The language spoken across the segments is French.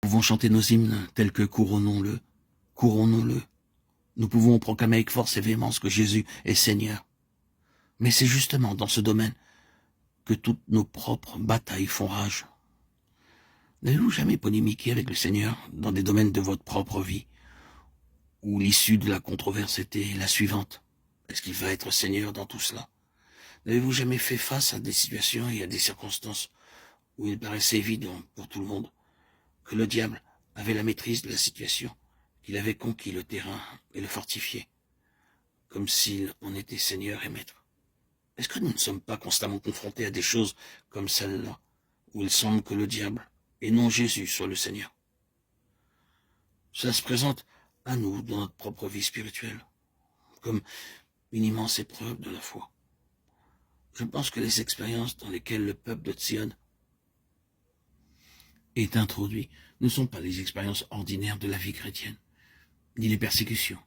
pouvons chanter nos hymnes tels que couronnons-le, couronnons-le. Nous pouvons proclamer avec force et véhémence que Jésus est Seigneur. Mais c'est justement dans ce domaine que toutes nos propres batailles font rage. N'avez-vous jamais polémiqué avec le Seigneur dans des domaines de votre propre vie, où l'issue de la controverse était la suivante? Est-ce qu'il va être Seigneur dans tout cela? N'avez-vous jamais fait face à des situations et à des circonstances où il paraissait évident pour tout le monde que le diable avait la maîtrise de la situation, qu'il avait conquis le terrain et le fortifié, comme s'il en était Seigneur et Maître? Est-ce que nous ne sommes pas constamment confrontés à des choses comme celle-là, où il semble que le diable, et non Jésus, soit le Seigneur? Cela se présente à nous dans notre propre vie spirituelle, comme une immense épreuve de la foi. Je pense que les expériences dans lesquelles le peuple de Sion est introduit ne sont pas les expériences ordinaires de la vie chrétienne, ni les persécutions,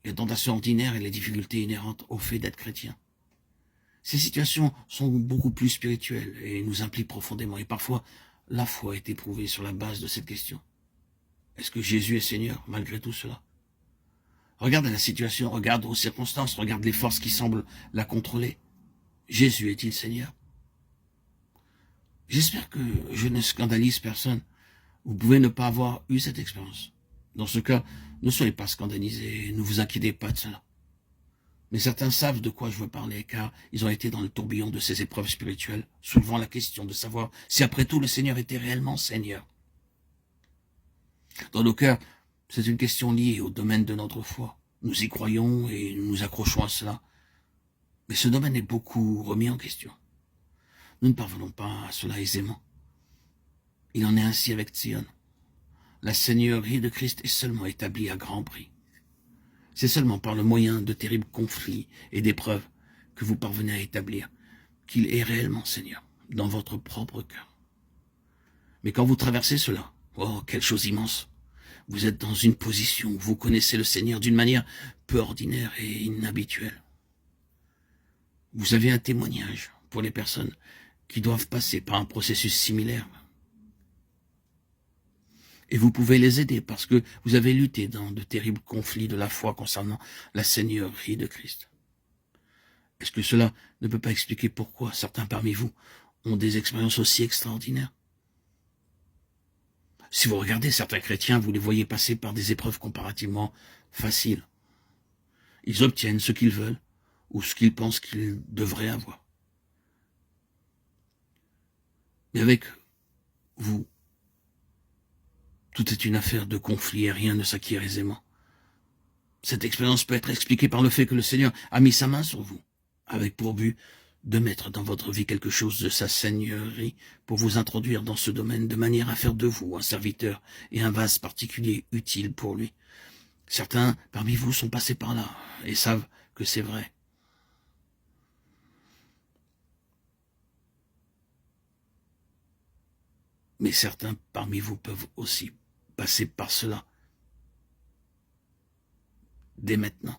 les tentations ordinaires et les difficultés inhérentes au fait d'être chrétien. Ces situations sont beaucoup plus spirituelles et nous impliquent profondément. Et parfois, la foi est éprouvée sur la base de cette question. Est-ce que Jésus est Seigneur malgré tout cela? Regarde la situation, regarde aux circonstances, regarde les forces qui semblent la contrôler. Jésus est-il Seigneur? J'espère que je ne scandalise personne. Vous pouvez ne pas avoir eu cette expérience. Dans ce cas, ne soyez pas scandalisés, ne vous inquiétez pas de cela. Mais certains savent de quoi je veux parler, car ils ont été dans le tourbillon de ces épreuves spirituelles, soulevant la question de savoir si après tout le Seigneur était réellement Seigneur. Dans nos cœurs, c'est une question liée au domaine de notre foi. Nous y croyons et nous nous accrochons à cela. Mais ce domaine est beaucoup remis en question. Nous ne parvenons pas à cela aisément. Il en est ainsi avec Sion. La seigneurie de Christ est seulement établie à grand prix. C'est seulement par le moyen de terribles conflits et d'épreuves que vous parvenez à établir qu'il est réellement Seigneur dans votre propre cœur. Mais quand vous traversez cela, oh, quelle chose immense! Vous êtes dans une position où vous connaissez le Seigneur d'une manière peu ordinaire et inhabituelle. Vous avez un témoignage pour les personnes qui doivent passer par un processus similaire. Et vous pouvez les aider parce que vous avez lutté dans de terribles conflits de la foi concernant la seigneurie de Christ. Est-ce que cela ne peut pas expliquer pourquoi certains parmi vous ont des expériences aussi extraordinaires? Si vous regardez certains chrétiens, vous les voyez passer par des épreuves comparativement faciles. Ils obtiennent ce qu'ils veulent ou ce qu'ils pensent qu'ils devraient avoir. Mais avec vous, tout est une affaire de conflit et rien ne s'acquiert aisément. Cette expérience peut être expliquée par le fait que le Seigneur a mis sa main sur vous, avec pour but de mettre dans votre vie quelque chose de sa seigneurie pour vous introduire dans ce domaine de manière à faire de vous un serviteur et un vase particulier utile pour lui. Certains parmi vous sont passés par là et savent que c'est vrai. Mais certains parmi vous peuvent aussi passer par cela dès maintenant.